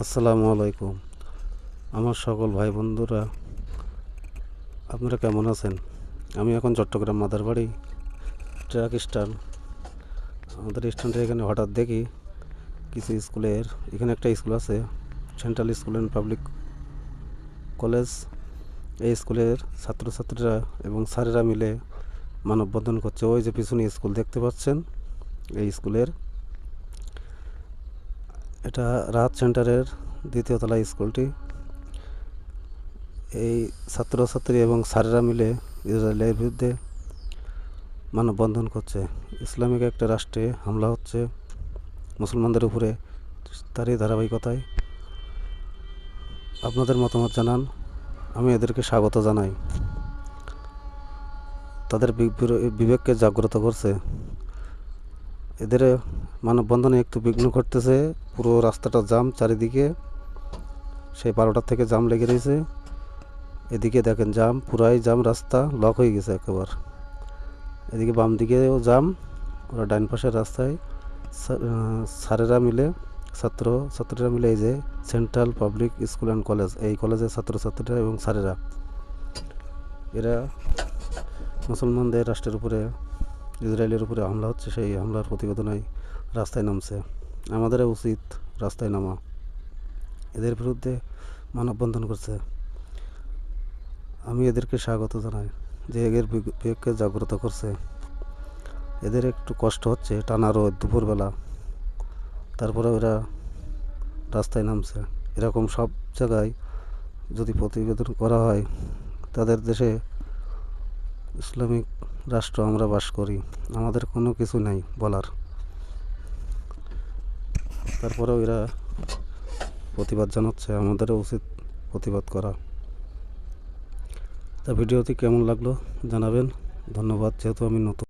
আসসালামু আলাইকুম। আমার সকল ভাই বন্ধুরা, আপনারা কেমন আছেন? আমি এখন চট্টগ্রাম মাদারবাড়ি ট্রাক স্ট্যান্ড। আমাদের স্ট্যান্ডের এখানে হঠাৎ দেখি কিছু স্কুলের, এখানে একটা স্কুল আছে, central school and public college. এই স্কুলের ছাত্রছাত্রীরা এবং স্যারেরা মিলে মানববন্ধন করছে। ওই যে পিছনে স্কুল দেখতে পাচ্ছেন, এই স্কুলের, এটা রাহাত সেন্টারের দ্বিতীয় তলা স্কুলটি। এই ছাত্রছাত্রী এবং স্যারেরা মিলে ইসরায়েলের বিরুদ্ধে মানববন্ধন করছে। ইসলামিক একটা রাষ্ট্রে হামলা হচ্ছে মুসলমানদের উপরে, তারই ধারাবাহিকতায় আপনাদের মতামত জানান। আমি এদেরকে স্বাগত জানাই। তাদের বিবেককে জাগ্রত করছে। এদের মানববন্ধনে একটু বিঘ্ন ঘটতেছে, পুরো রাস্তাটা জাম, চারিদিকে সেই 12টার থেকে জাম লেগে রয়েছে। এদিকে দেখেন জাম, পুরাই জাম, রাস্তা লক হয়ে গেছে একেবারে। এদিকে বাম দিকেও জাম, ওরা ডাইন পাশের রাস্তায় স্যারেরা মিলে, ছাত্রীরা মিলে, এই যে central public school and college, এই কলেজের ছাত্রছাত্রীরা এবং স্যারেরা, এরা মুসলমানদের রাষ্ট্রের উপরে, ইসরায়েলের উপরে হামলা হচ্ছে, সেই হামলার প্রতিবেদনে রাস্তায় নামছে। আমাদেরও উচিত রাস্তায় নামা। এদের বিরুদ্ধে মানববন্ধন করছে। আমি এদেরকে স্বাগত জানাই যে এদের বিবেককে জাগ্রত করছে। এদের একটু কষ্ট হচ্ছে, টানা রোদ, দুপুরবেলা, তারপরে ওরা রাস্তায় নামছে। এরকম সব জায়গায় যদি প্রতিবেদন করা হয়, তাদের দেশে ইসলামিক রাষ্ট্র আমরা বাস করি, আমাদের কোনো কিছু নাই বলার, তারপরেও এরা প্রতিবাদ জানাচ্ছে। আমাদেরও উচিত প্রতিবাদ করা। তা ভিডিওটি কেমন লাগলো জানাবেন। ধন্যবাদ। যেহেতু আমি নতুন।